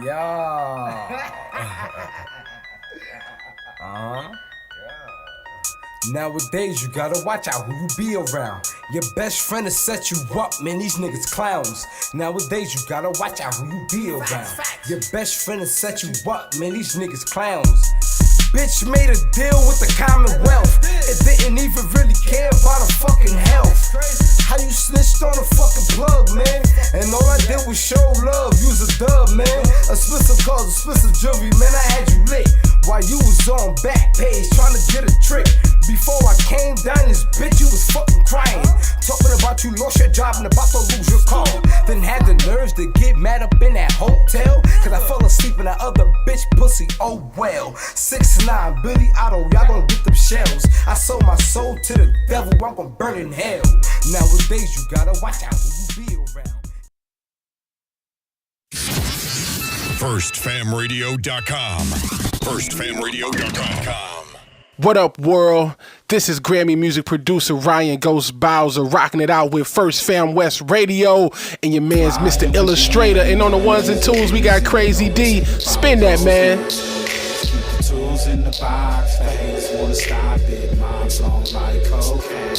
Yeah. Nowadays, you gotta watch out who you be around. Your best friend will set you up, man, these niggas clowns. Nowadays, you gotta watch out who you be around. Your best friend will set you up, man, these niggas clowns. Bitch made a deal with the Commonwealth. It didn't even really care about her fucking health. How you snitched on a fucking plug, man? And all I did was show love, use a dub, man. Expensive cars, expensive jewelry, man, I had you lit. While you was on back page trying to get a trick. Before I came down this bitch, you was fucking crying. Talking about you lost your job and about to lose your car. Then had the nerves to get mad up in that hotel. Cause I fell asleep in that other bitch pussy, oh well. 6'9", Billy Otto, y'all gon' get them shells. I sold my soul to the devil, I'm gon' burn in hell. Nowadays you gotta watch out who you be around. FirstFamRadio.com. FirstFamRadio.com. What up, world? This is Grammy music producer Ryan Ghost Bowser rocking it out with First Fam West Radio and your man's Mr. Illustrator. And on the ones and twos, we got Crazy D. Spin that, man. Keep the tools in the box. The haters wanna stop it. Mine's on like cocaine.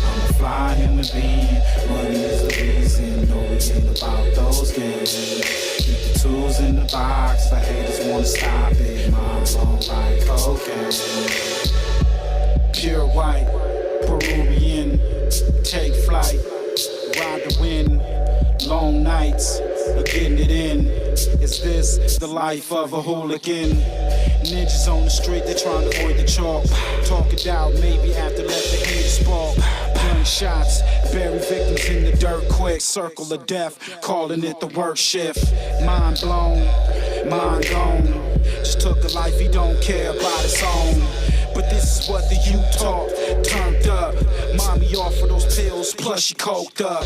I'm a fly human being. Money is the reason. No, we ain't about those games. Keep the tools in the box. The haters wanna stop it. Mine's on like cocaine. Pure white, Peruvian. Take flight, ride the wind. Long nights, getting it in. Is this the life of a hooligan? Ninjas on the street, they trying to avoid the chalk. Talk it out, maybe after let the haters spark. Gunshots, bury victims in the dirt quick. Circle of death, calling it the work shift. Mind blown, mind gone. Just took a life he don't care about his own. But this is what the youth taught, turned up. Mommy offered those pills, plus she coked up.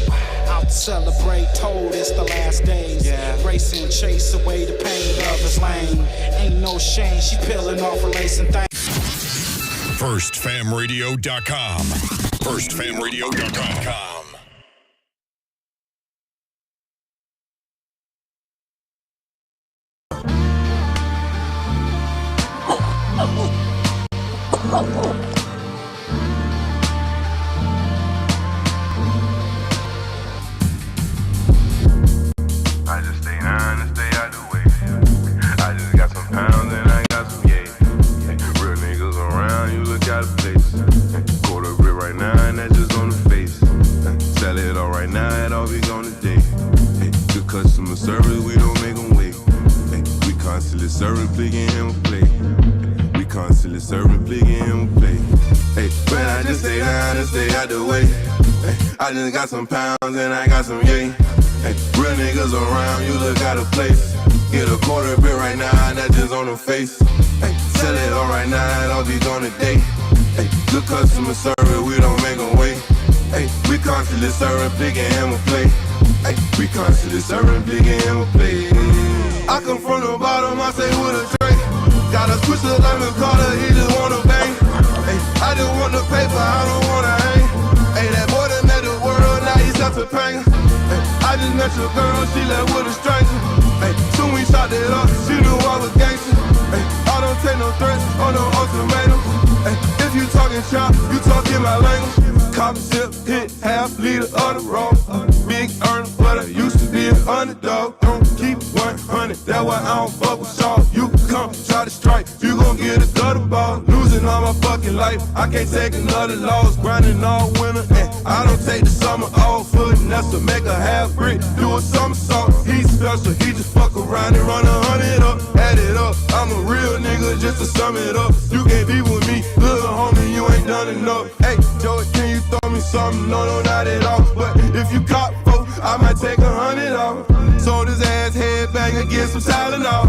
Out to celebrate, told it's the last days. Race and chase away the pain of his lane. Ain't no shame, she peeling off her lace and things. FirstFamRadio.com. FirstFamRadio.com. I just stay down and stay out the way. I just got some pounds and I got some yay. Real niggas around, you look out of place. Quarter grip right now and that's just on the face. Sell it all right now, it all be gone today. Good customer service, we don't make them wait. We constantly serving, plicking him a play. We constantly serving, plicking him a play. But I just stay down and stay out the way. I just got some pounds and I got some yay. Real niggas around, you look out of place. Get a quarter bit right now, and that just on the face. Sell it all right now, it all be gone today. Good customer service, we don't make them wait. We constantly serving, picking him a plate. We constantly serving, picking him a plate. I come from the bottom, I say with a drink. Got a switch of lemon Carter, he just wanna bang. I just want the paper, I don't wanna hang. That boy that met the world, now he's such a pain. I just met your girl, she left with a stranger. Soon we shot it up, she knew I was gangster. I don't take no threats or no ultimatums. If you talking chop, you talking my language. Copper sip, hit half liter of the raw. Big earner, but I used to be an underdog. Don't keep 100, that's why I don't fuck with y'all. You come try to strike, you gon' get a gutter ball. Losing all my fucking life, I can't take another loss. Grinding all winter, and I don't take the summer off. Putting us to make a half brick, do a somersault. He's special, he just fuck around and run 100 up. Add it up, I'm a real nigga just to sum it up. You can't be with me, little homie, you ain't done enough. Hey, Joey, can you throw me something? No, not at all. But if you cop folk, I might take 100 off. Sold his ass headbang, get some Tylenol.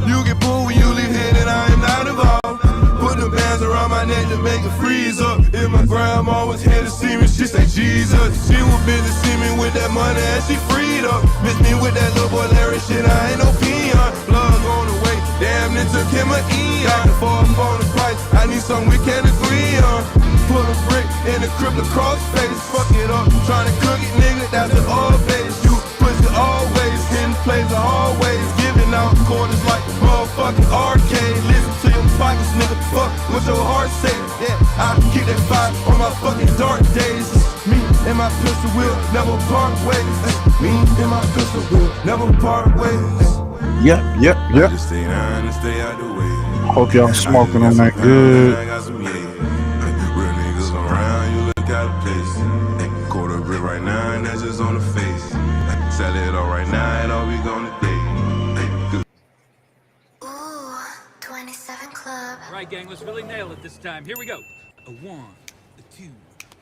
You get pulled when you leave here, and I am not involved. Put the bands around my neck to make it freeze up. If my grandma was here to see me, she say Jesus. She was busy see me with that money and she freed up. Miss me with that little boy Larry shit, I ain't no peon. Plug on the way, damn it took him an eon. Before I'm on the price, I need something we can agree on. Put a brick in the cripple crossface, fuck it up. Tryna cook it, nigga, that's the old base. You push it always, hitting plays always. Giving will never part ways. Me and my pistol will never part ways. Yep. Just stay down and stay out the way. Hope y'all smoking on that good. I got some, real niggas around, you look out of place. Quarter brick right now, and that's just on the face. Sell it all right now, it all be gone today. Ooh, 27 Club. All right, gang, let's really nail it this time. Here we go. A 1, a 2,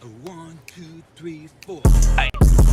a 1, 2, 3, 4.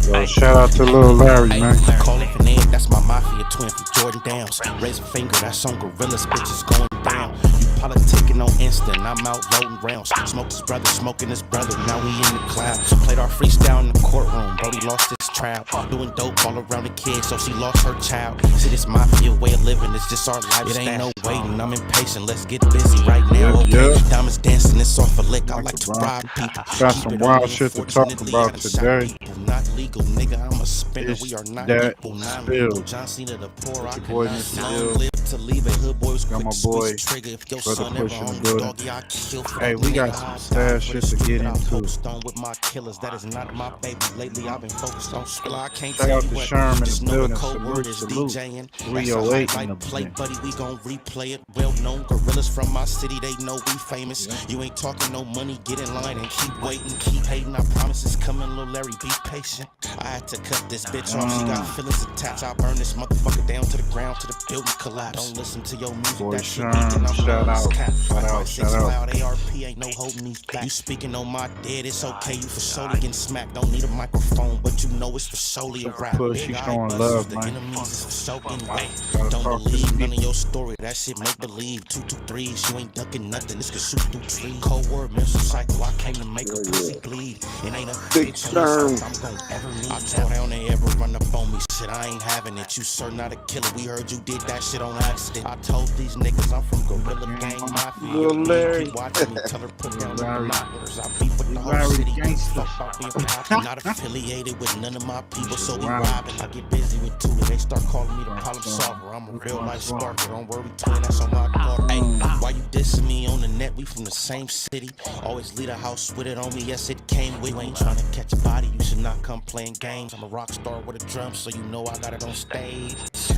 Yo, shout out to Lil Larry, man. Calling for Ned, that's my mafia twin from Jordan Downs. Raise a finger, that's on Gorillas, bitches going down. You politicking on Insta, and I'm out loading rounds. Smoked his brother, smoking his brother, now we in the clouds. Played our freestyle in the courtroom, Brody lost his trial. Doing dope all around the kid, so she lost her child. See, this mafia way of living, it's just our lifestyle. It ain't no waiting, I'm impatient, let's get busy right now, okay? Diamonds dancing, it's off a lick, I like to rob people. Got some wild shit to talk about today. Not legal, nigga, I'm a spinner, we are not DAT equal. SPILL. John Cena the poor, I Your boy cannot Mr.ILL. live to leave a hood boy was Got quick my to boy, switch trigger. If your Brother son ever Push in the home, building. doggy, I kill for Hey, that we nigga. got some I sad die for shit the to stupid. get I into. focused on with my killers. That is not my baby. Lately, I've been focused on spiller. I can't Shout tell out you to what. Sherman in Just the know the building. code word is Salute. DJing. That's a 308 in the highlight plate, building. buddy. We gon' replay it. Well known gorillas from my city. They know we famous. You ain't talking no money. Get in line and keep waiting. Keep hating. I promise it's coming, Lil Larry. Be patient. I had to cut this bitch off. She got feelings attached. I burn this motherfucker down to the ground till the building collapse. Don't listen to your music. Boy That shit Sherm, beating. I'm shout out. Shout out. ARP ain't no holding these back. You speaking on my dead, it's okay. You for solely getting smacked. Don't need a microphone, but you know it's for solely a rap. Push, Big he eye showing busters, love, the man. enemies is for soaking wet. Gotta Don't talk to believe the none of your story. That shit make believe. 223s, you ain't ducking nothing. This can shoot through trees. Cold word, mental cycle. I came to make a pussy bleed. It ain't a bitch on this earth I'm gon' ever need. I tore down they ever run up on me. Shit, I ain't having it. You sir not a killer. We heard you did that shit on accident. I told these niggas I'm from Gorilla Gang Mafia. Lil Larry. Keep watching me, tell her put down the Larry. binoculars. I beef with the whole Larry city. gangster. Fuck about being popular. Not affiliated with none of my people, so we Wow. robbing. I get busy with two, and they start calling me the problem solver. I'm a real life sparker. Don't worry, twin, that's on my car. Hey, why you dissing me on the net? We from the same city. Always leave the house with it on me. Yes, it came with. You ain't trying to catch a body. You should not come playing games. I'm a rock star with a drum, so you know I got it on stage.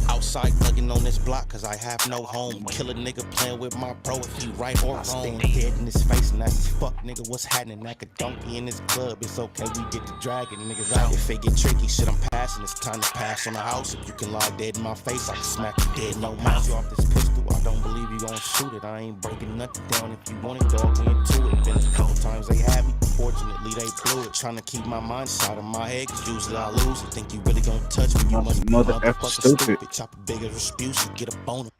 Outside thugging on this block, cause I have no home. Kill a nigga playing with my bro if he right or wrong. Stand dead in his face and that's his fuck nigga. What's happening? Like a donkey in this club. It's okay, we get to dragging niggas out. If it get tricky, shit, I'm passing. It's time to pass on the house. If you can lie dead in my face, I can smack you dead in your mouth. You off this pistol, I don't believe you gon' shoot it. I ain't breaking nothing down. If you want it, dog, we into it. Been a couple times they had me. Fortunately, they blew it. Trying to keep my mind out of my head, cause usually I lose it. Think you really gon' touch me? You must be Mother F motherfucking stupid. Chop a bigger dispute, you get a boner.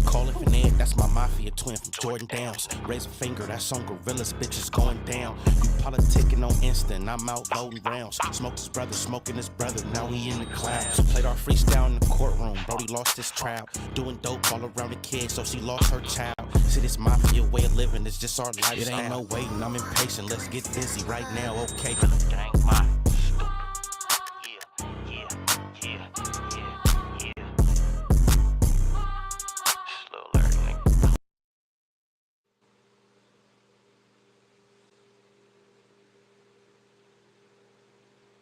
Calling for Ned, that's my mafia twin from Jordan Downs. Raise a finger, that's on Gorillas, bitches going down. You politicking on Insta, and I'm out loading rounds. Smoked his brother, smoking his brother, now we in the clouds. Played our freestyle in the courtroom, Brody lost his trial. Doing dope all around the kid, so she lost her child. See, this mafia way of living, it's just our lifestyle. It ain't no waiting, I'm impatient, let's get busy right now, okay? Gang, my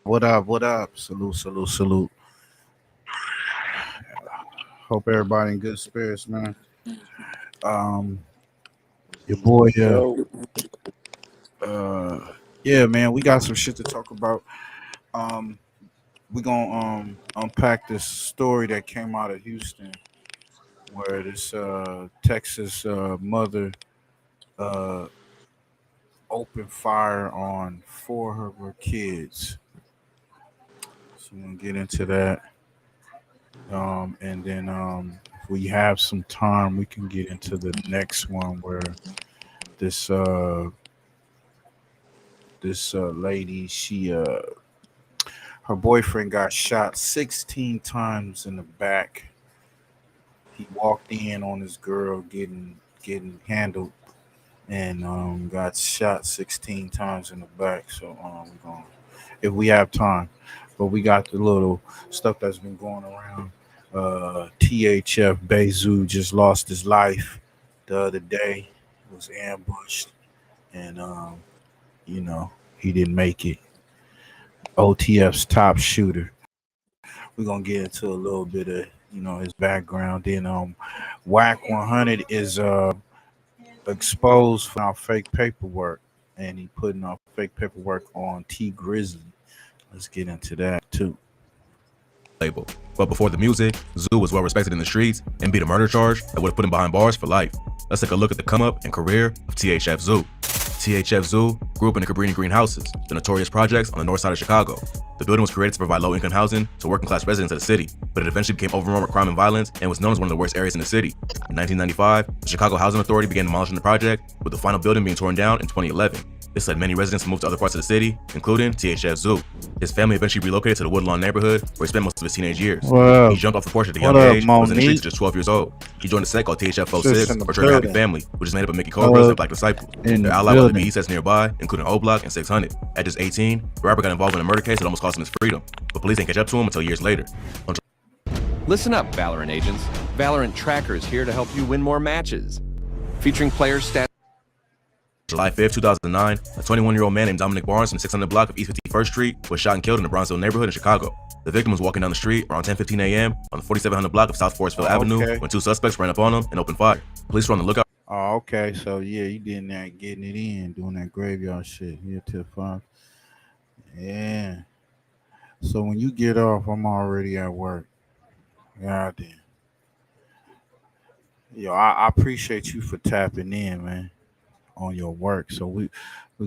What up? What up? Salute, salute, salute. Hope everybody in good spirits, man. Your boy, yeah, man, we got some shit to talk about. We gonna unpack this story that came out of Houston, where this Texas mother opened fire on 4 of her kids. So we're gonna get into that. And then if we have some time, we can get into the next one where this lady, she her boyfriend got shot 16 times in the back. He walked in on his girl getting handled and got shot 16 times in the back. So we're going, if we have time, but we got the little stuff that's been going around. THF Bezu just lost his life the other day. He was ambushed, and he didn't make it. OTF's top shooter. We're gonna get into a little bit of his background. Then WAC 100 is exposed for our fake paperwork, and he putting our fake paperwork on T Grizzly. Let's get into that too. Label. But before the music, Zoo was well respected in the streets and beat a murder charge that would have put him behind bars for life. Let's take a look at the come up and career of THF Zoo. THF Zoo grew up in the Cabrini Green houses, the notorious projects on the north side of Chicago. The building was created to provide low-income housing to working-class residents of the city, but it eventually became overrun with crime and violence and was known as one of the worst areas in the city. In 1995, the Chicago Housing Authority began demolishing the project, with the final building being torn down in 2011. This led many residents to move to other parts of the city, including THF Zoo. His family eventually relocated to the Woodlawn neighborhood, where he spent most of his teenage years. He jumped off the porch at a young age and was in the streets at just 12 years old. He joined a set called THF 06, or Trigger Happy Family, which is made up of Mickey Cobras and Black Disciples. They're allied with the BE sets nearby, including O-Block and 600. At just 18, the rapper got involved in a murder case that almost cost him his freedom, but police didn't catch up to him until years later. Listen up, Valorant agents. Valorant Tracker is here to help you win more matches. Featuring players' stats. July 5th, 2009, a 21-year-old man named Dominic Barnes from the 600 block of East 51st Street was shot and killed in the Bronzeville neighborhood in Chicago. The victim was walking down the street around 10:15 a.m. on the 4700 block of South Forestville Avenue when two suspects ran up on him and opened fire. Police were on the lookout. Oh, okay. So yeah, you did that, getting it in, doing that graveyard shit here till 5. Yeah. So when you get off, I'm already at work. God damn. Yo, I appreciate you for tapping in, man, on your work. So we're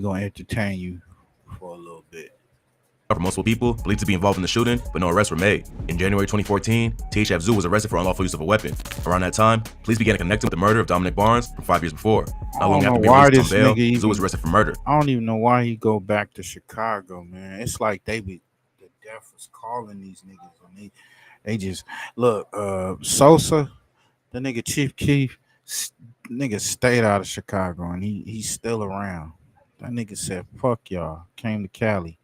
gonna entertain you for a little bit. For multiple people believed to be involved in the shooting, but no arrests were made. In January 2014, THF Zoo was arrested for unlawful use of a weapon. Around that time, police began to connect him with the murder of Dominic Barnes from 5 years before. Not long after being released on bail, Zoo was arrested for murder. I don't even know why he go back to Chicago, man. It's like the death was calling these niggas, and they just look. Sosa, the nigga Chief Keef, nigga stayed out of Chicago, and he's still around. That nigga said, "Fuck y'all," came to Cali.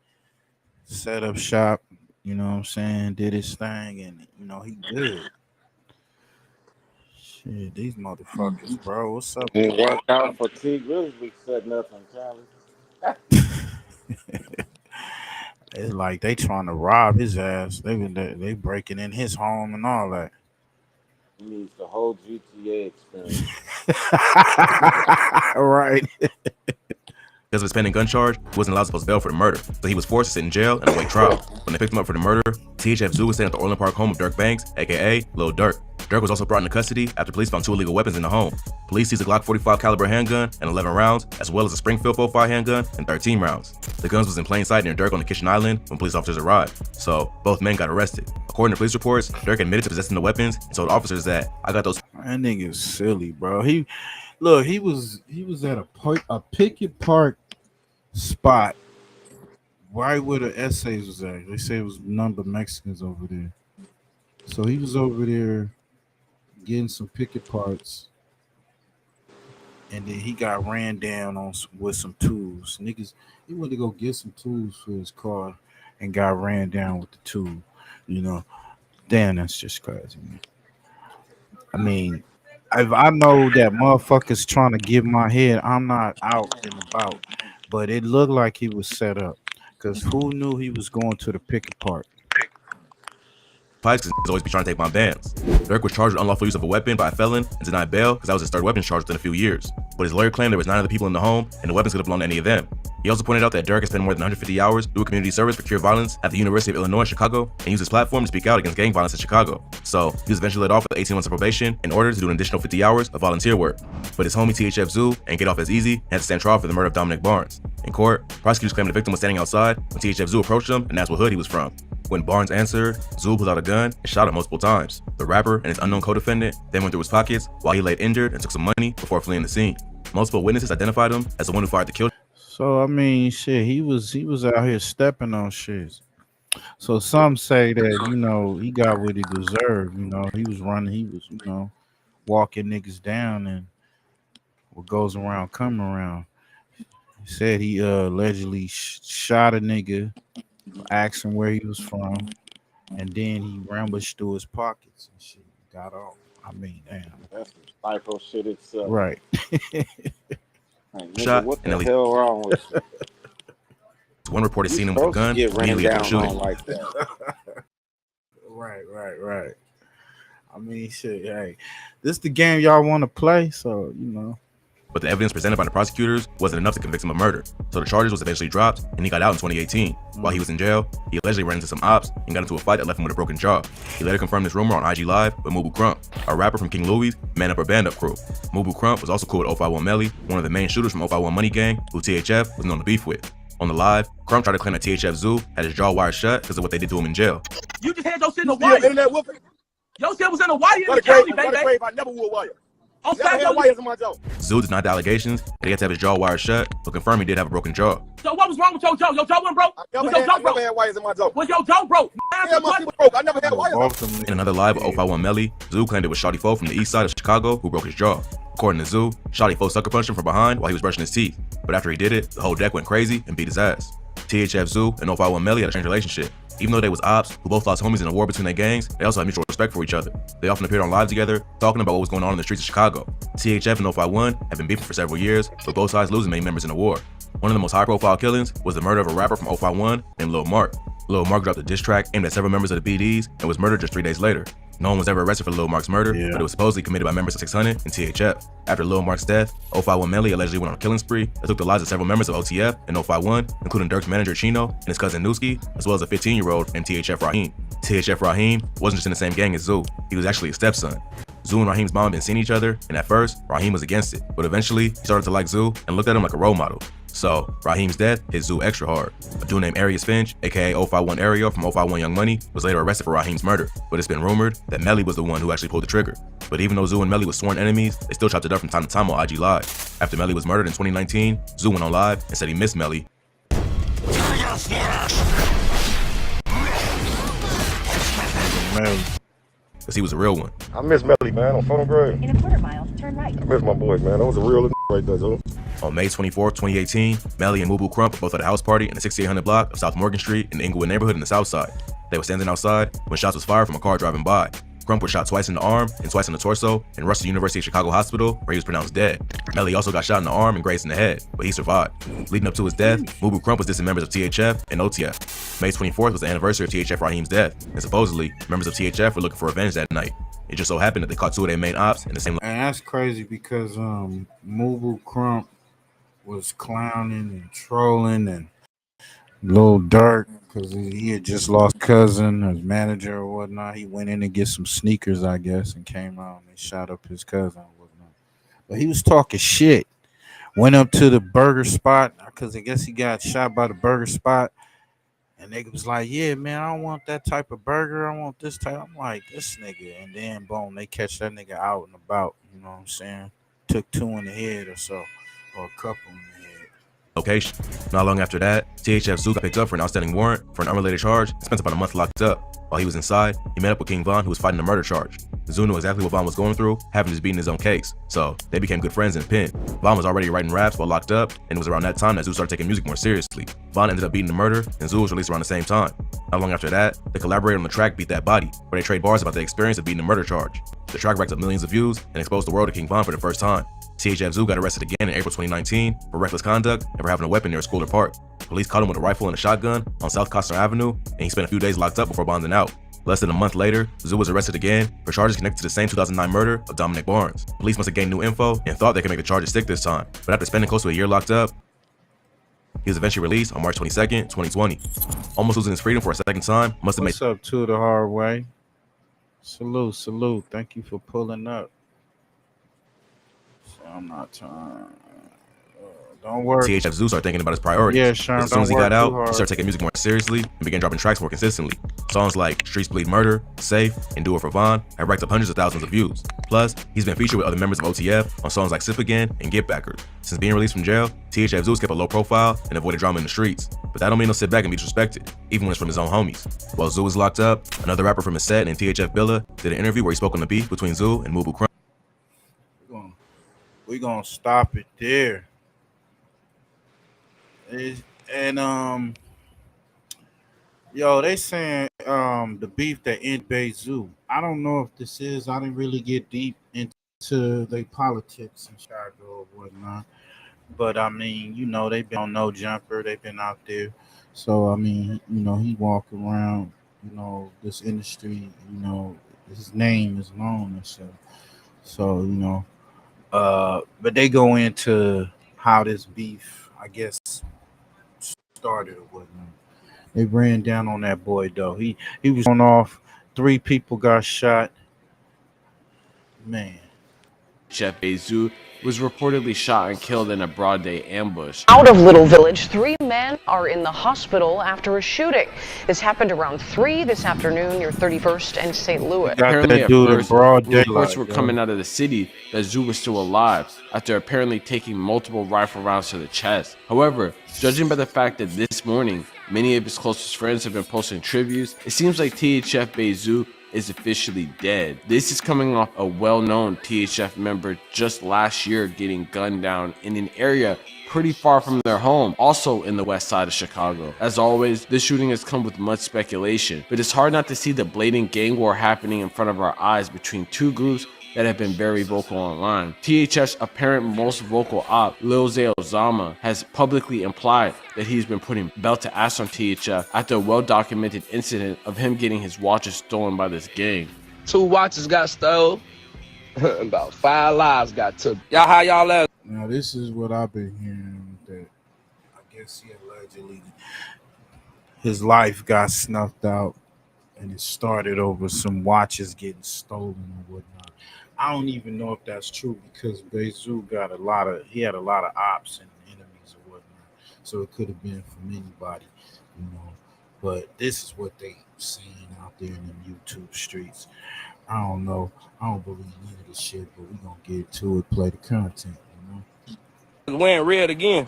Set up shop, you know what I'm saying, did his thing, and he good. Shit, these motherfuckers, bro. What's up? It worked out for T Grizzly setting up in Cali. It's like they trying to rob his ass. They breaking in his home and all that. He needs the whole GTA experience. Right. Because of his pending gun charge, he wasn't allowed to post bail for the murder, so he was forced to sit in jail and await trial. When they picked him up for the murder, THF Zoo was staying at the Orland Park home of Dirk Banks, aka Lil Durk. Dirk was also brought into custody after police found 2 illegal weapons in the home. Police seized a Glock 45 caliber handgun and 11 rounds, as well as a Springfield 45 handgun and 13 rounds. The guns was in plain sight near Dirk on the kitchen island when police officers arrived, so both men got arrested. According to police reports, Dirk admitted to possessing the weapons and told officers that, "I got those." That nigga's silly, bro. He was at a Pickett Park spot right where the essays was at. They say it was none but Mexicans over there. So he was over there getting some picket parts, and then he got ran down with some tools. Niggas, he went to go get some tools for his car and got ran down with the tool. Damn, that's just crazy, man. I mean, if I know that motherfuckers trying to get my head, I'm not out and about. But it looked like he was set up, because who knew he was going to the picket park? Pikes always be trying to take my bands. Dirk was charged with unlawful use of a weapon by a felon and denied bail because that was his third weapons charge within a few years. But his lawyer claimed there was 9 other people in the home and the weapons could have belonged to any of them. He also pointed out that Dirk had spent more than 150 hours doing community service for cure violence at the University of Illinois, Chicago, and used his platform to speak out against gang violence in Chicago. So he was eventually let off with 18 months of probation in order to do an additional 50 hours of volunteer work. But his homie THF Zoo ain't get off as easy and had to stand trial for the murder of Dominic Barnes. In court, prosecutors claimed the victim was standing outside when THF Zoo approached him and asked what hood he was from. When Barnes answered, Zoo pulled out a gun and shot him multiple times. The rapper and his unknown co-defendant then went through his pockets while he laid injured and took some money before fleeing the scene. Multiple witnesses identified him as the one who fired the kill. So I mean, shit, he was out here stepping on shit. So some say that he got what he deserved. He was running, he was walking niggas down, and what goes around come around. He said he allegedly shot a nigga, asked him where he was from, and then he rummaged through his pockets and shit. Got off. I mean, damn. That's some psycho shit itself. Right. Like, nigga, what the hell wrong with you? one reported seeing him with a gun Get ran immediately after down shooting. on like that. Right. I mean, shit. Hey, this the game y'all want to play, so you know. But the evidence presented by the prosecutors wasn't enough to convict him of murder, so the charges was eventually dropped and he got out in 2018. While he was in jail, he allegedly ran into some ops and got into a fight that left him with a broken jaw. He later confirmed this rumor on IG Live with Mubu Crump, a rapper from King Louis' Man Up or Band Up crew. Mubu Crump was also cool with 051 Melly, one of the main shooters from 051 Money Gang, who THF was known to beef with. On the live, Crump tried to claim that THF Zoo had his jaw wired shut because of what they did to him in jail. You just had your shit in the wire. Your shit was in the wire in the county, baby. I never would wire. On Never had wires in my jaw. Zoo denied the allegations that he had to have his jaw wired shut, but confirmed he did have a broken jaw. So what was wrong with your jaw? Your jaw wasn't broke? Was your jaw broke? I never had wires in my jaw. Was your jaw broke? Yeah, my shit was broke. I never had wires. In another live with 051 Melly, Zoo claimed it was Shawty Foe from the east side of Chicago who broke his jaw. According to Zoo, Shawty Foe sucker punched him from behind while he was brushing his teeth. But after he did it, the whole deck went crazy and beat his ass. THF Zoo and 051 Melly had a strange relationship. Even though they was ops who both lost homies in a war between their gangs, they also had mutual respect for each other. They often appeared on live together, talking about what was going on in the streets of Chicago. THF and 051 have been beefing for several years, with both sides losing many members in the war. One of the most high-profile killings was the murder of a rapper from 051 named Lil Mark. Lil Mark dropped a diss track aimed at several members of the BDs and was murdered just 3 days later. No one was ever arrested for Lil Mark's murder, but it was supposedly committed by members of 600 and THF. After Lil Mark's death, 051 Melly allegedly went on a killing spree that took the lives of several members of OTF and 051, including Dirk's manager Chino and his cousin Newski, as well as a 15-year-old named THF Raheem. THF Raheem wasn't just in the same gang as Zoo, he was actually a stepson. Zoo and Raheem's mom had been seeing each other, and at first, Raheem was against it, but eventually, he started to like Zoo and looked at him like a role model. So, Raheem's death hit Zoo extra hard. A dude named Arius Finch, aka 051 Ariel from 051 Young Money, was later arrested for Raheem's murder, but it's been rumored that Melly was the one who actually pulled the trigger. But even though Zoo and Melly were sworn enemies, they still chopped it up from time to time on IG Live. After Melly was murdered in 2019, Zoo went on live and said he missed Melly. Because he was a real one. I miss Melly, man, on Photo Grade. In a quarter mile, turn right. I miss my boy, man. That was a real right there, though. On May 24, 2018, Melly and Mubu Crump were both at a house party in the 6800 block of South Morgan Street in the Inglewood neighborhood in the South Side. They were standing outside when shots was fired from a car driving by. Crump was shot twice in the arm and twice in the torso and rushed to the University of Chicago Hospital, where he was pronounced dead. Melly also got shot in the arm and grazed in the head, but he survived. Leading up to his death, Mubu Crump was dissing members of THF and OTF. May 24th was the anniversary of THF Raheem's death, and supposedly, members of THF were looking for revenge that night. It just so happened that they caught two of their main ops in the same. And that's crazy because Mubu Crump was clowning and trolling and Lil Durk, because he had just lost cousin, his manager or whatnot. He went in to get some sneakers, I guess, and came out and shot up his cousin or whatnot. But he was talking shit. Went up to the burger spot because I guess he got shot by the burger spot. And nigga was like, yeah, man, I don't want that type of burger. I want this type. I'm like, this nigga. And then, boom, they catch that nigga out and about. You know what I'm saying? Took 2 in the head or so, or a couple in the head. Location. Not long after that, THF Zoo got picked up for an outstanding warrant for an unrelated charge and spent about a month locked up. While he was inside, he met up with King Von, who was fighting a murder charge. Zoo knew exactly what Von was going through, having just beaten his own case, so they became good friends in the pen. Von was already writing raps while locked up, and it was around that time that Zoo started taking music more seriously. Von ended up beating the murder, and Zoo was released around the same time. Not long after that, they collaborated on the track Beat That Body, where they trade bars about the experience of beating the murder charge. The track racked up millions of views and exposed the world to King Von for the first time. THF Zoo got arrested again in April 2019 for reckless conduct and for having a weapon near a school or park. Police caught him with a rifle and a shotgun on South Coster Avenue, and he spent a few days locked up before bonding out. Less than a month later, Zoo was arrested again for charges connected to the same 2009 murder of Dominic Barnes. Police must have gained new info and thought they could make the charges stick this time, but after spending close to a year locked up, he was eventually released on March 22nd, 2020. Almost losing his freedom for a second time must have made. What's up, to the hard way? Salute. Thank you for pulling up. So I'm not trying. Don't worry. THF Zoo started thinking about his priorities. Yeah, sure. As soon as he got out, he started taking music more seriously and began dropping tracks more consistently. Songs like Streets Bleed Murder, Safe, and Do It For Von have racked up hundreds of thousands of views. Plus, he's been featured with other members of OTF on songs like Sip Again and Get Backers. Since being released from jail, THF Zoo kept a low profile and avoided drama in the streets. But that don't mean he'll sit back and be disrespected, even when it's from his own homies. While Zoo was locked up, another rapper from his set named THF Billa did an interview where he spoke on the beef between Zoo and Mubu Crump. We're gonna stop it there. And yo, they saying the beef that ended Bay Zoo. I don't know if this is. I didn't really get deep into the politics in Chicago or whatnot. But I mean, you know, they've been on No Jumper. They've been out there So I mean, you know, he walk around, you know, this industry, you know, his name is known and stuff. So, you know, but they go into how this beef, I guess, started or whatnot. They ran down on that boy though. He was going off. 3 people got shot. Man. Chef Bezu was reportedly shot and killed in a broad day ambush. Out of Little Village, 3 men are in the hospital after a shooting. This happened around 3 this afternoon near 31st and St. Louis. Apparently at first, reports were coming out of the city that Zhu was still alive after apparently taking multiple rifle rounds to the chest. However, judging by the fact that this morning many of his closest friends have been posting tributes, it seems like THF Bezu is officially dead. This is coming off a well-known THF member just last year getting gunned down in an area pretty far from their home, also in the west side of Chicago. As always, this shooting has come with much speculation, but it's hard not to see the blatant gang war happening in front of our eyes between 2 groups that have been very vocal online. THF's apparent most vocal op, Lil Zay Ozama, has publicly implied that he's been putting belt to ass on THF after a well-documented incident of him getting his watches stolen by this gang. 2 watches got stolen. About 5 lives got took. Y'all, how y'all at? Now this is what I've been hearing, that I guess he allegedly his life got snuffed out and it started over some watches getting stolen or whatnot. I don't even know if that's true because Bezu got he had a lot of ops and enemies or whatnot. So it could have been from anybody, you know. But this is what they saying out there in the YouTube streets. I don't know. I don't believe none of this shit, but we gonna get to it, play the content, you know. Wearing red again.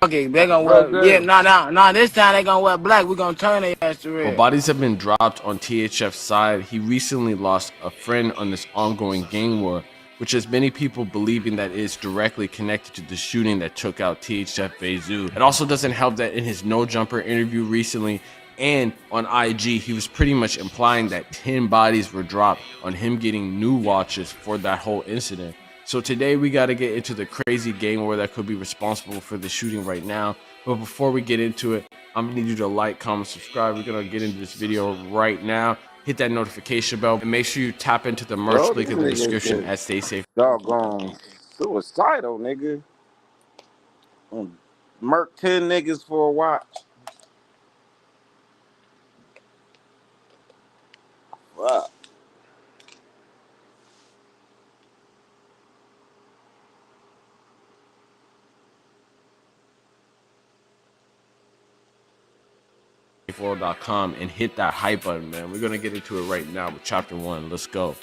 Fuck it, they gonna wear, yeah, nah, this time they gonna wear black. We gonna turn their ass to red. While bodies have been dropped on THF's side, he recently lost a friend on this ongoing gang war, which has many people believing that it is directly connected to the shooting that took out THF Bezu. It also doesn't help that in his No Jumper interview recently and on IG, he was pretty much implying that 10 bodies were dropped on him getting new watches for that whole incident. So today we got to get into the crazy gang war that could be responsible for the shooting right now. But before we get into it, I'm gonna need you to like, comment, subscribe. We're gonna get into this video right now. Hit that notification bell and make sure you tap into the merch link in the description at Stay Safe. Doggone suicidal, nigga. Murk 10 niggas for a watch. Wow. .com and hit that hype button, man. We're gonna get into it right now with chapter 1. Let's go.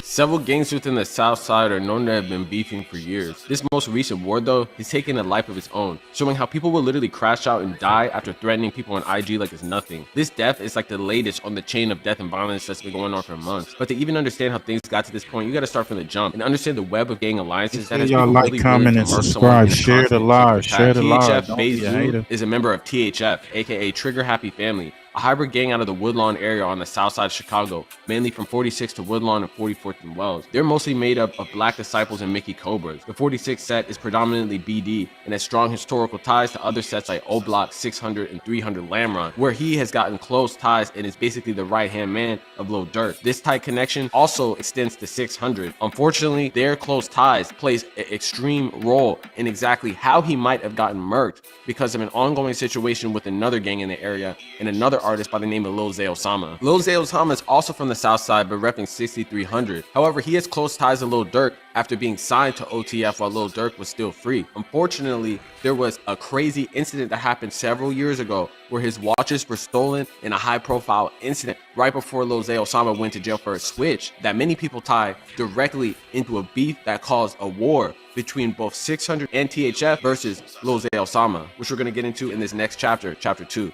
Several gangs within the South Side are known to have been beefing for years. This most recent war, though, has taken a life of its own, showing how people will literally crash out and die after threatening people on IG like it's nothing. This death is like the latest on the chain of death and violence that's been going on for months. But to even understand how things got to this point, you gotta start from the jump and understand the web of gang alliances that has y'all people like, really comment, and subscribe. Share the live. Share the live. THF Bezu is a member of THF, aka Trigger Happy Family, a hybrid gang out of the Woodlawn area on the south side of Chicago, mainly from 46th to Woodlawn and 44th and Wells. They're mostly made up of Black Disciples and Mickey Cobras. The 46th set is predominantly BD and has strong historical ties to other sets like O-Block, 600, and 300 Lamron, where he has gotten close ties and is basically the right-hand man of Lil Durk. This tight connection also extends to 600. Unfortunately, their close ties plays an extreme role in exactly how he might have gotten murked because of an ongoing situation with another gang in the area and another artist by the name of Lil Zay Ozama. Lil Zay Ozama is also from the south side but repping 6300. However, he has close ties to Lil Durk after being signed to OTF while Lil Durk was still free. Unfortunately, there was a crazy incident that happened several years ago where his watches were stolen in a high-profile incident right before Lil Zay Ozama went to jail for a switch that many people tie directly into a beef that caused a war between both 600 and THF versus Lil Zay Ozama, which we're going to get into in this next chapter, chapter 2.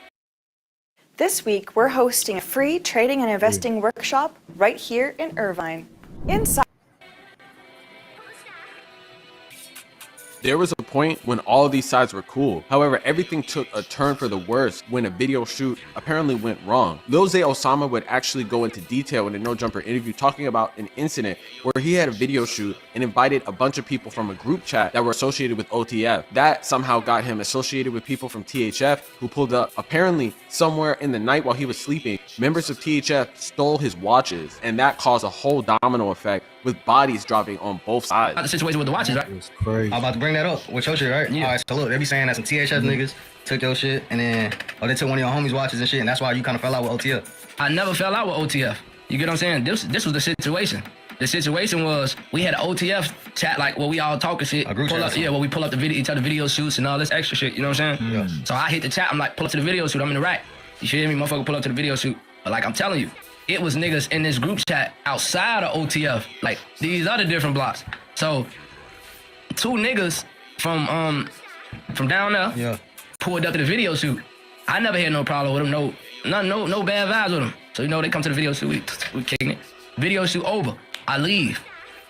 This week, we're hosting a free trading and investing workshop right here in Irvine. Inside. There was a point when all of these sides were cool. However, everything took a turn for the worse when a video shoot apparently went wrong. Lil Zay Osama would actually go into detail in a No Jumper interview talking about an incident where he had a video shoot and invited a bunch of people from a group chat that were associated with OTF. That somehow got him associated with people from THF who pulled up. Apparently, somewhere in the night while he was sleeping, members of THF stole his watches, and that caused a whole domino effect with bodies dropping on both sides. The situation with the watches, right? It's crazy. I'm about to bring that up with your shit, right? Yeah. All right, so look, they be saying that some THF niggas took your shit and then, they took one of your homies' watches and shit, and that's why you kind of fell out with OTF. I never fell out with OTF. You get what I'm saying? This was the situation. The situation was we had an OTF chat, like where we all talking shit. A group chat. Yeah, where we pull up the video, each other video shoots and all this extra shit. You know what I'm saying? Yeah. So I hit the chat. I'm like, pull up to the video shoot. I'm in the rack. You feel me? Motherfucker, pull up to the video shoot. But like I'm telling you, it was niggas in this group chat outside of OTF, like these other different blocks. So 2 niggas from down there pulled up to the video shoot. I never had no problem with them, no bad vibes with them. So they come to the video shoot, we kicking it. Video shoot over, I leave.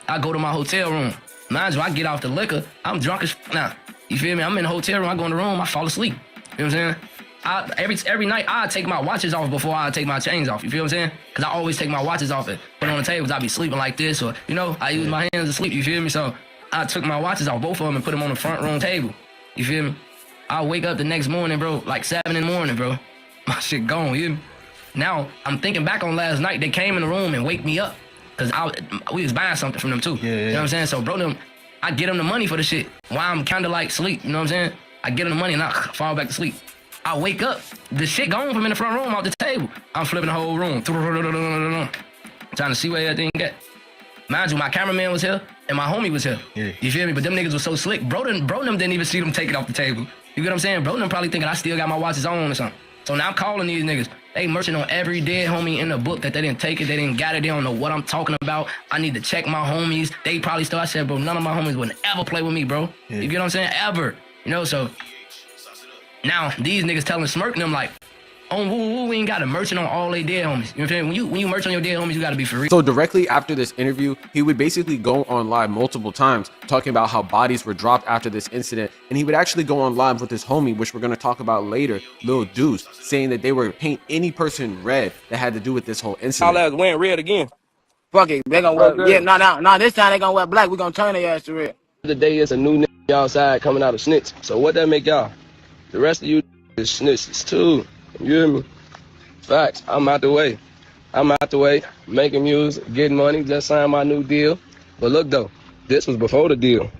I go to my hotel room. Mind you, I get off the liquor, I'm drunk as now. You feel me? I'm in the hotel room, I go in the room, I fall asleep. You know what I'm saying? Every night I take my watches off before I take my chains off. You feel what I'm saying? Because I always take my watches off and put it on the tables. I be sleeping like this, or I use my hands to sleep. You feel me? So I took my watches off, both of them, and put them on the front room table. You feel me? I wake up the next morning, bro, like 7 in the morning, bro. My shit gone. You hear me? Now I'm thinking back on last night. They came in the room and wake me up because we was buying something from them too. Yeah. You know what I'm saying? So bro, I get them the money for the shit while I'm kind of like sleep. You know what I'm saying? I get them the money and I fall back to sleep. I wake up, the shit gone from in the front room off the table. I'm flipping the whole room. Trying to see where everything get. Mind you, my cameraman was here and my homie was here. Yeah. You feel me? But them niggas was so slick. Bro them didn't even see them take it off the table. You get what I'm saying? Bro them probably thinking I still got my watches on or something. So now I'm calling these niggas. They merching on every dead homie in the book that they didn't take it. They didn't got it. They don't know what I'm talking about. I need to check my homies. They probably still, I said, bro, none of my homies would ever play with me, bro. Yeah. You get what I'm saying? Ever. So now these niggas telling Smirk and them like, we ain't got a merchant on all they dead homies. You know what I'm saying? When you merch on your dead homies, you gotta be for real. So directly after this interview, he would basically go on live multiple times talking about how bodies were dropped after this incident. And he would actually go on live with his homie, which we're gonna talk about later, Lil Deuce, saying that they were paint any person red that had to do with this whole incident. All that wearing red again. Fuck it, they gonna wear, yeah, no, this time they gonna wear black. We gonna turn their ass to red. The day is a new nigga outside coming out of snitch. So what that make y'all? The rest of you is snitches too. You hear me? Facts. I'm out the way. Making music, getting money, just signed my new deal. But look though, this was before the deal.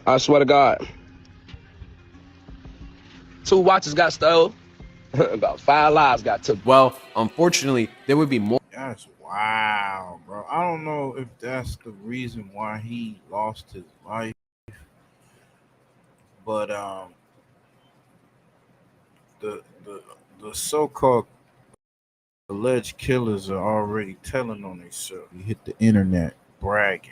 I swear to God. 2 watches got stolen. About 5 lives got took. Well, unfortunately, there would be more. That's wow, bro. I don't know if that's the reason why he lost his life. But the so-called alleged killers are already telling on themselves. You hit the internet bragging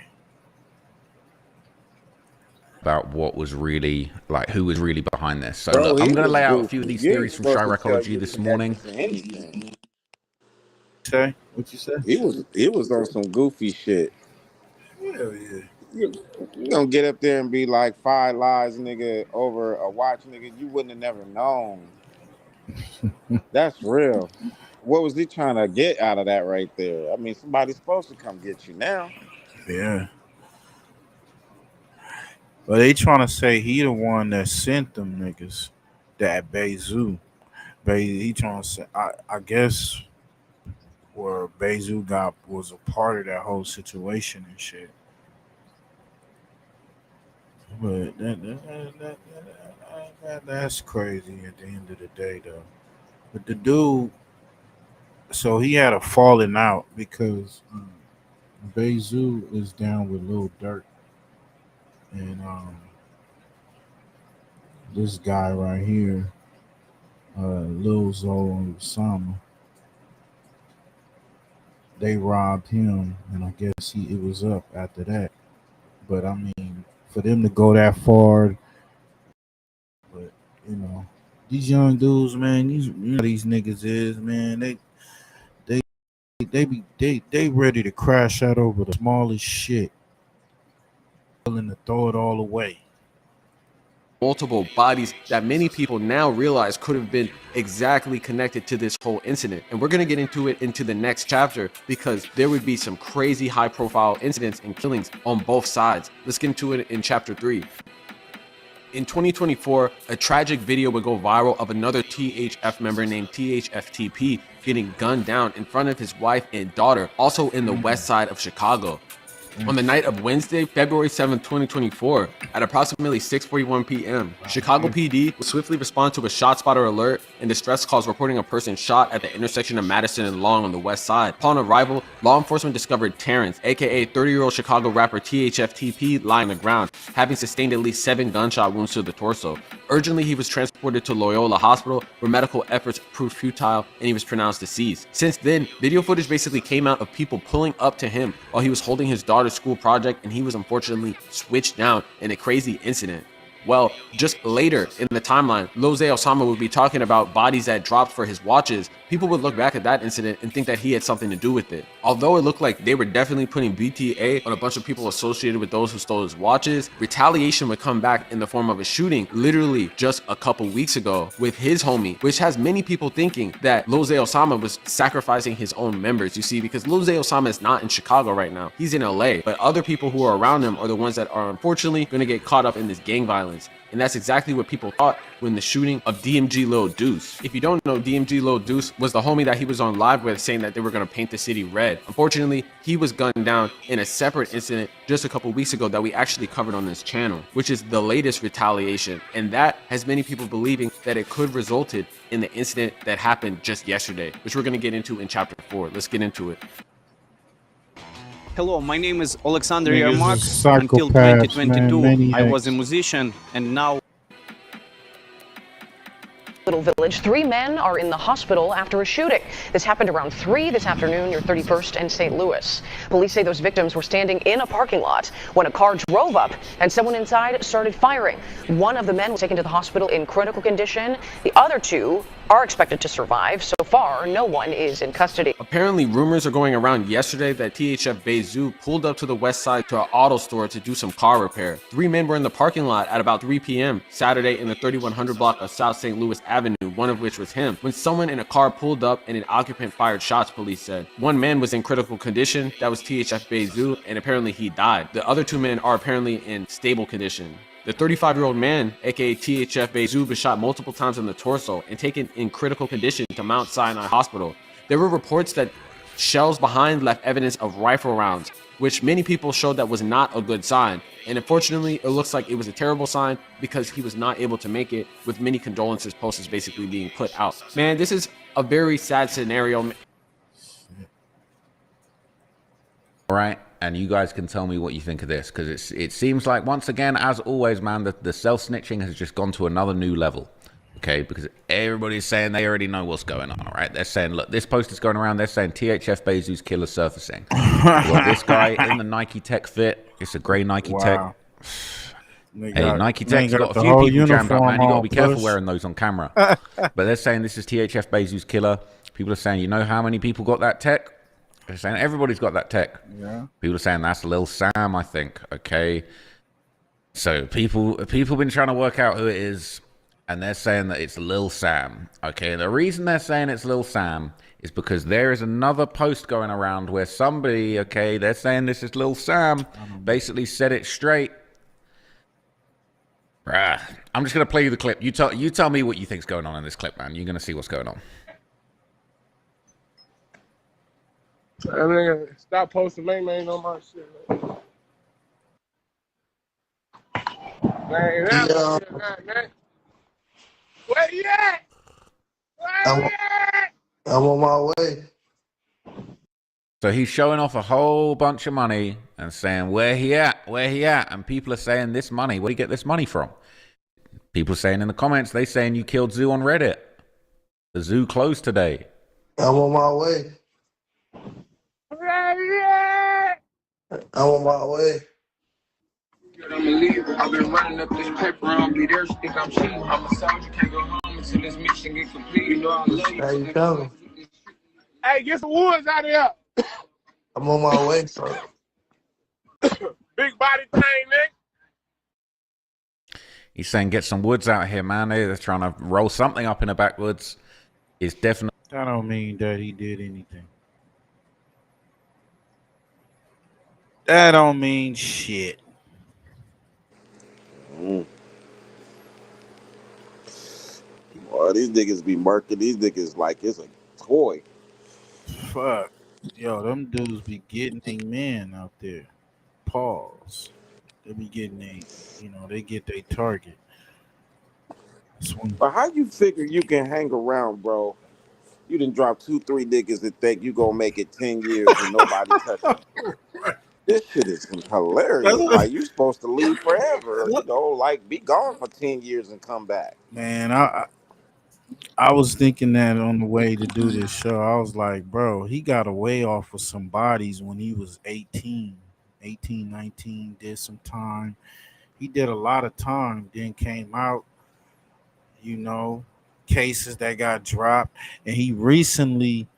about what was really, like, who was really behind this. So Bro, look, I'm he going to was lay out a goofy. few of these You theories ain't from supposed to tell Chiracology you this to morning. for anything. What you say? He was on some goofy shit. Hell yeah. You gonna get up there and be like 5 lies, nigga, over a watch, nigga? You wouldn't have never known. That's real. What was he trying to get out of that right there? I mean, somebody's supposed to come get you now. Yeah. But they trying to say he the one that sent them niggas that Bezu. He trying to say, I guess where Bezu was a part of that whole situation and shit. But that's crazy at the end of the day, though. But the dude, so he had a falling out because Bezu is down with Lil Durk. And this guy right here, Lil Zoe Osama, they robbed him, and I guess it was up after that. But I mean, for them to go that far, but these young dudes, man, these niggas is, man, they ready to crash out over the smallest shit, willing to throw it all away. multiple bodies that many people now realize could have been exactly connected to this whole incident. And we're going to get into it into the next chapter because there would be some crazy high profile incidents and killings on both sides. Let's get into it in chapter 3. In 2024, a tragic video would go viral of another THF member named THFTP getting gunned down in front of his wife and daughter, also in the west side of Chicago. On the night of Wednesday, February 7, 2024, at approximately 6:41 p.m., Chicago PD would swiftly respond to a shot spotter alert and distress calls reporting a person shot at the intersection of Madison and Long on the west side. Upon arrival, law enforcement discovered Terrence, aka 30-year-old Chicago rapper THFTP, lying on the ground, having sustained at least 7 gunshot wounds to the torso. Urgently, he was transported to Loyola Hospital, where medical efforts proved futile and he was pronounced deceased. Since then, video footage basically came out of people pulling up to him while he was holding his daughter's school project, and he was unfortunately switched down in a crazy incident. Well, just later in the timeline, Lose Osama would be talking about bodies that dropped for his watches. People would look back at that incident and think that he had something to do with it. Although it looked like they were definitely putting BTA on a bunch of people associated with those who stole his watches, retaliation would come back in the form of a shooting literally just a couple weeks ago with his homie, which has many people thinking that Lose Osama was sacrificing his own members, you see, because Lose Osama is not in Chicago right now. He's in LA, but other people who are around him are the ones that are unfortunately going to get caught up in this gang violence. And that's exactly what people thought when the shooting of DMG Lil Deuce. If you don't know, DMG Lil Deuce was the homie that he was on live with saying that they were going to paint the city red. Unfortunately, he was gunned down in a separate incident just a couple weeks ago that we actually covered on this channel, which is the latest retaliation. And that has many people believing that it could resulted in the incident that happened just yesterday, which we're going to get into in chapter 4. Let's get into it. Hello, my name is Alexander Niggas Yermak. is Until psychopaths, 2022, man, I was a maniacs. musician, and now Little Village. 3 men are in the hospital after a shooting. This happened around 3 this afternoon near 31st and St. Louis. Police say those victims were standing in a parking lot when a car drove up and someone inside started firing. One of the men was taken to the hospital in critical condition. The other 2 are expected to survive. So far, no one is in custody. Apparently, rumors are going around yesterday that THF Beizhu pulled up to the west side to an auto store to do some car repair. 3 men were in the parking lot at about 3 p.m. Saturday in the 3100 block of South St. Louis Avenue, one of which was him, when someone in a car pulled up and an occupant fired shots, police said. One man was in critical condition, that was THF Beizhu, and apparently he died. The other 2 men are apparently in stable condition. The 35-year-old man, aka THF Beizhu, was shot multiple times in the torso and taken in critical condition to Mount Sinai Hospital. There were reports that shells behind left evidence of rifle rounds, which many people showed that was not a good sign. And unfortunately, it looks like it was a terrible sign because he was not able to make it, with many condolences posters basically being put out. Man, this is a very sad scenario. All right, and you guys can tell me what you think of this, because it seems like, once again, as always, man, the self-snitching has just gone to another new level. Okay, because everybody's saying they already know what's going on. All right, they're saying, look, this post is going around. They're saying THF Beizhu's killer surfacing. Well, this guy in the Nike Tech fit. It's a grey Nike Tech. Hey, Nike Tech's got a few people jammed up, man. You got to be careful wearing those on camera. But they're saying this is THF Beizhu's killer. People are saying, you know how many people got that tech? They're saying everybody's got that tech. Yeah. People are saying that's Lil Sam, I think. Okay. So people been trying to work out who it is, and they're saying that it's Lil Sam. Okay. The reason they're saying it's Lil Sam is because there is another post going around where somebody, okay, they're saying this is Lil Sam, basically said it straight. I'm just gonna play you the clip. You tell me what you think's going on in this clip, man. You're gonna see what's going on. Stop posting man on my shit, man. Man, man. Where you at? Where you at? I'm on my way. So he's showing off a whole bunch of money and saying, where he at? Where he at? And people are saying, this money, where do you get this money from? People are saying in the comments, they saying you killed Zoo on Reddit. The zoo closed today. I'm on my way. I'm on my way. I'm a leader. I've been running up this paper. I don't be there. Think I'm cheating. I'm a soldier. Can't go home until this mission get complete. You know I love you. How you coming? Hey, get some woods out of here. I'm on my way, sir. Big body thing, Nick. He's saying get some woods out here, man. They're trying to roll something up in the backwoods. It's definitely. That don't mean that he did anything. That don't mean shit. Boy, these niggas be marking these niggas like it's a toy. Fuck. Yo, them dudes be getting a man out there. Pause. They be getting they get their target. But how you figure you can hang around, bro? You done drop 2-3 niggas and think you gonna make it 10 years and nobody touch you. This shit is hilarious. Like you supposed to leave forever, like be gone for 10 years and come back. Man, I was thinking that on the way to do this show. I was like, bro, he got away off with some bodies when he was 18, 19, did some time. He did a lot of time, then came out, cases that got dropped. And he recently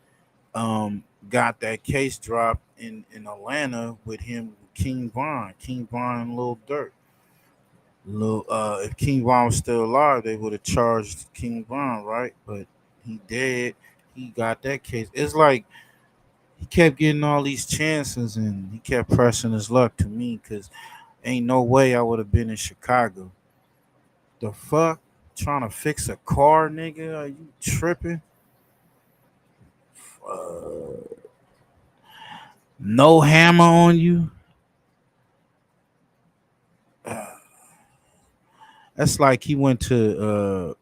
got that case dropped in Atlanta with him, King Von and Lil Durk. If King Von was still alive, they would have charged King Von, right? But he dead. He got that case. It's like he kept getting all these chances and he kept pressing his luck to me because ain't no way I would have been in Chicago. The fuck? Trying to fix a car, nigga? Are you tripping? No hammer on you? That's like he went to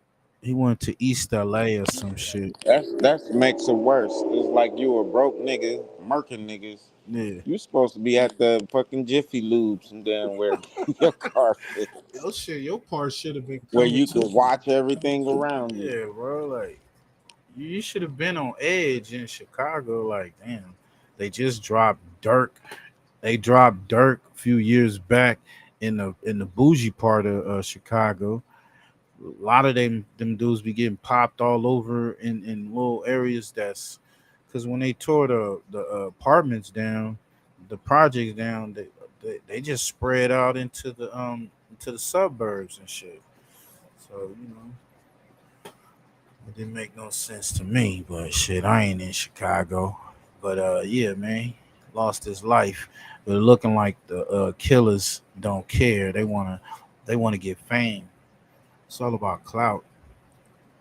East LA or some shit. That makes it worse. It's like you a broke nigga, murking niggas. Yeah. You supposed to be at the fucking Jiffy Lube some damn where your car fixed. Your car should have been where you could watch everything around you. Yeah, bro. Like you should have been on edge in Chicago. Like, damn, they just dropped Dirk. They dropped Dirk a few years back in the bougie part of Chicago. A lot of them dudes be getting popped all over in little areas. That's because when they tore the apartments down, the projects down, they just spread out into the suburbs and shit. So it didn't make no sense to me. But shit, I ain't in Chicago. But yeah, man, lost his life. But looking like the killers don't care. They wanna get fame. It's all about clout.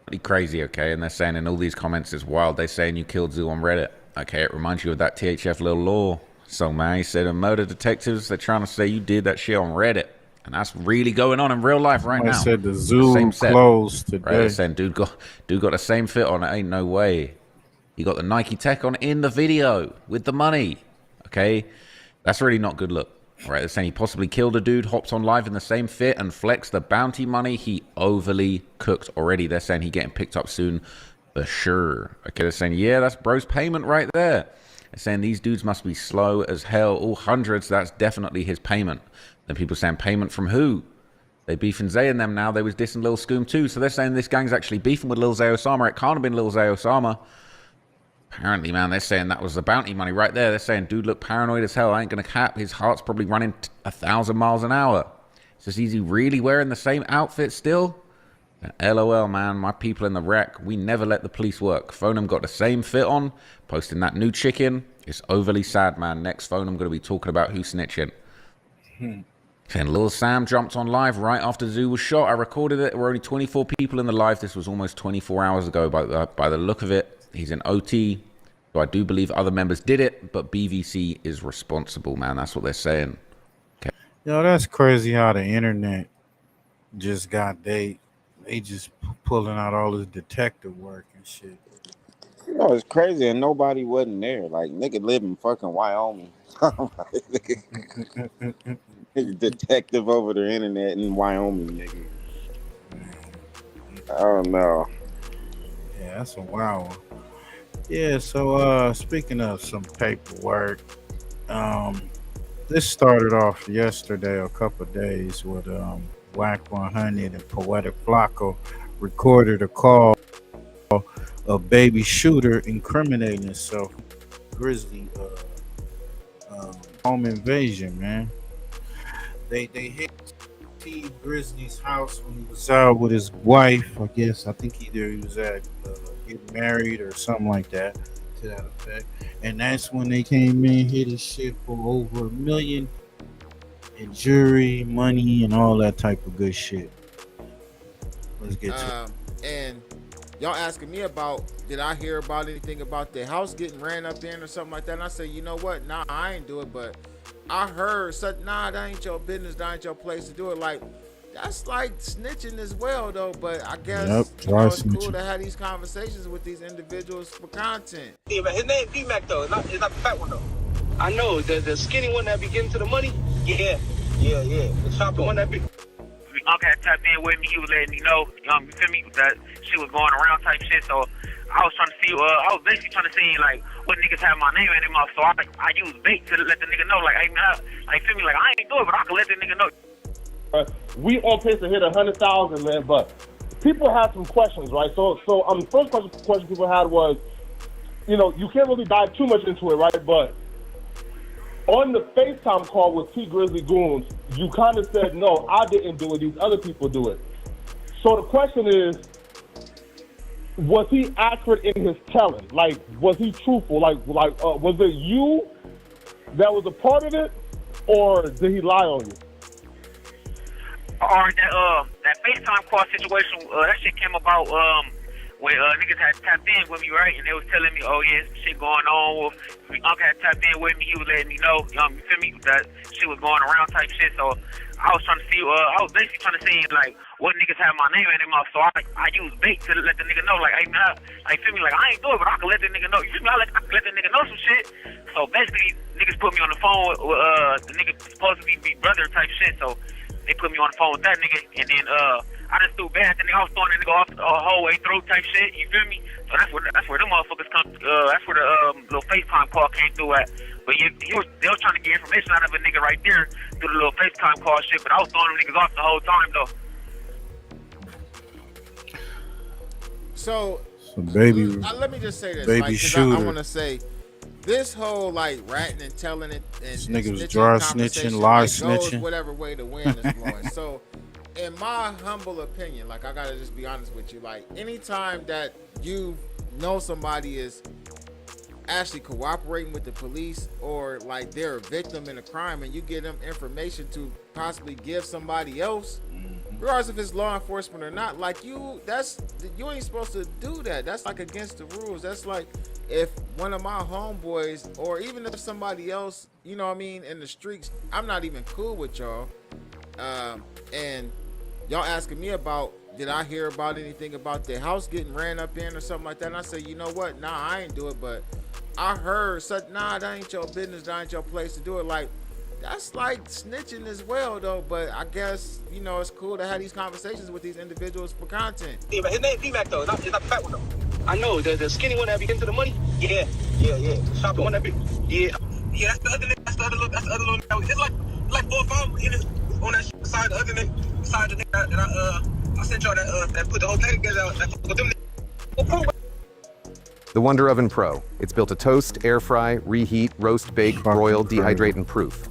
Pretty crazy, okay? And they're saying in all these comments it's wild. They're saying you killed Zoo on Reddit. Okay, it reminds you of that THF Little Law song, man. He said, murder detectives, they're trying to say you did that shit on Reddit. And that's really going on in real life right now. I said the zoo closed today. Right, they're saying dude got the same fit on. It ain't no way. He got the Nike tech on in the video with the money. Okay? That's really not good look. All right, they're saying he possibly killed a dude, hopped on live in the same fit, and flexed the bounty money he overly cooked already. They're saying he getting picked up soon for sure. Okay, they're saying, yeah, that's bro's payment right there. They're saying these dudes must be slow as hell. All hundreds, that's definitely his payment. Then people saying payment from who? They beefing Zay and them now. They was dissing Lil Scoom too. So they're saying this gang's actually beefing with Lil Zay Osama. It can't have been Lil Zay Osama. Apparently, man, they're saying that was the bounty money right there. They're saying, dude, look paranoid as hell. I ain't going to cap. His heart's probably running 1,000 miles an hour. So is he really wearing the same outfit still? And LOL, man, my people in the wreck, we never let the police work. Phonum got the same fit on, posting that new chicken. It's overly sad, man. Next phone, I'm going to be talking about who's snitching. Then Lil Sam jumped on live right after Zoo was shot. I recorded it. There were only 24 people in the live. This was almost 24 hours ago by the look of it. He's in OT, so I do believe other members did it, but BVC is responsible, man. That's what they're saying. Okay. Yo, that's crazy how the internet just got they just pulling out all this detective work and shit. It's crazy and nobody wasn't there. Like nigga live in fucking Wyoming. Detective over the internet in Wyoming, nigga. I don't know. Yeah, that's a wild one. Yeah, so speaking of some paperwork, this started off yesterday, a couple of days, with WAC 100 and Poetic Flocko recorded a call of Baby Shooter incriminating himself. Grizzly home invasion, man. They hit T Grizzly's house when he was out with his wife. I guess I think either he was at getting married or something like that, to that effect. And that's when they came in, hit his shit for over $1 million in jewelry, money, and all that type of good shit. Let's get to it. And y'all asking me about, did I hear about anything about the house getting ran up in or something like that? And I say, you know what? Nah, I ain't do it, but I heard such. Nah, that ain't your business. That ain't your place to do it. Like, that's like snitching as well, though. But I guess you know, it's cool to have these conversations with these individuals for content. Yeah, but his name D-Mac though. It's not the fat one though. I know the skinny one that be getting to the money. Yeah. The choppy one that be. Uncle had tapped in with me. He was letting me know, you feel me, that shit was going around type shit. So I was trying to see, I was basically trying to see like what niggas have my name in their mouth. So I used bait to let the nigga know, like, hey, man, like, feel me, like, I ain't do it, but I can let the nigga know. We on pace to hit 100,000, man, but people have some questions, right? So the first question people had was, you know, you can't really dive too much into it, right? But on the FaceTime call with T Grizzly Goons, you kind of said, no, I didn't do it, these other people do it. So the question is, was he accurate in his telling? Like, was he truthful? Like, was it you that was a part of it, or did he lie on you? Or that FaceTime call situation, that shit came about when niggas had tapped in with me, right? And they was telling me, oh yeah, some shit going on. Uncle had tapped in with me. He was letting me know, you feel me, that shit was going around type shit. So I was trying to see, I was basically trying to see like what niggas have my name in their mouth. So I used bait to let the nigga know, like, hey man, like, feel me, like, I ain't do it, but I can let the nigga know. You feel me? I can let the nigga know some shit. So basically, niggas put me on the phone with the nigga supposed to be brother type shit. So they put me on the phone with that nigga, and then I just threw bad. The nigga, I was throwing the nigga off the whole way through type shit. You feel me? So that's where them motherfuckers come. That's where the little FaceTime call came through at. But they was trying to get information out of a nigga right there through the little FaceTime call shit. But I was throwing them niggas off the whole time though. So baby, let me just say this, baby like, shooter. I want to say, this whole like ratting and telling it and This nigga was snitching dry conversation, snitching, lie like, snitching. goes whatever way the wind is blowing. So, in my humble opinion, like, I gotta just be honest with you, like, anytime that you know somebody is actually cooperating with the police, or like they're a victim in a crime, and you give them information to possibly give somebody else, regardless if it's law enforcement or not, like, you ain't supposed to do that. That's like against the rules. That's like if one of my homeboys, or even if somebody else, you know what I mean, in the streets, I'm not even cool with y'all, and y'all asking me about, did I hear about anything about the house getting ran up in or something like that? And I say, you know what? Nah, I ain't do it, but I heard such. Nah, that ain't your business. That ain't your place to do it. Like, that's like snitching as well, though. But I guess, you know, it's cool to have these conversations with these individuals for content. Yeah, but his name D-Mac though. It's not the fat one though. I know the skinny one that be getting to the money. Yeah. The choppy one that be. Yeah, that's the other nigga. That's the other little nigga. It's like 4 or 5 on that shit beside the other nigga, beside the nigga that I sent y'all that put the whole thing together. That with them. The Wonder Oven Pro. It's built to toast, air fry, reheat, roast, bake, broil, dehydrate, and proof.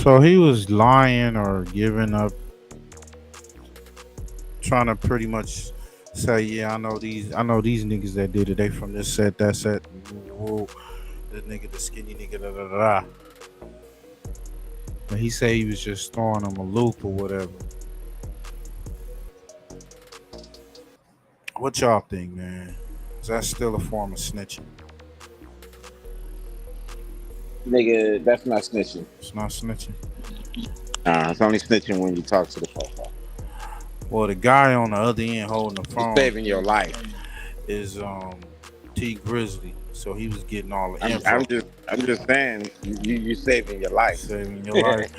So he was lying or giving up, trying to pretty much say, yeah, I know these niggas that did it. They from this set, that set. Whoa, the nigga, the skinny nigga, da da da. But he said he was just throwing them a loop or whatever. What y'all think, man? Is that still a form of snitching? Nigga, that's not snitching. It's not snitching. Nah, it's only snitching when you talk to the profile. Well, the guy on the other end holding the phone, saving your life, is T Grizzly. So he was getting all the info. I'm just saying, you saving your life. Saving your life.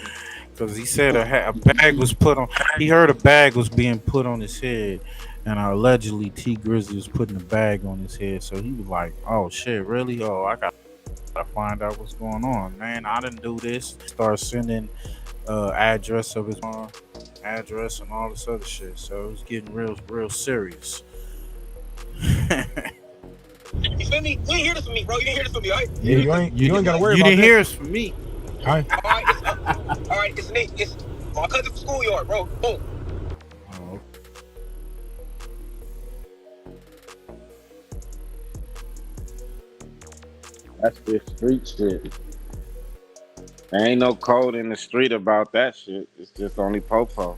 Because he said a bag was put on. He heard a bag was being put on his head, and allegedly T Grizzly was putting a bag on his head. So he was like, "Oh shit, really? Oh, I got to find out what's going on, man. I didn't do this." Start sending address of his address and all this other shit. So it was getting real serious. You feel me? You didn't hear this from me, bro. You didn't hear this from me, right? Yeah, you ain't gotta worry you about didn't that. hear this from me. All right. All right, it's Nick. My cousin from schoolyard, bro. Boom. Oh, That's just street shit. There ain't no code in the street about that shit. It's just only popo.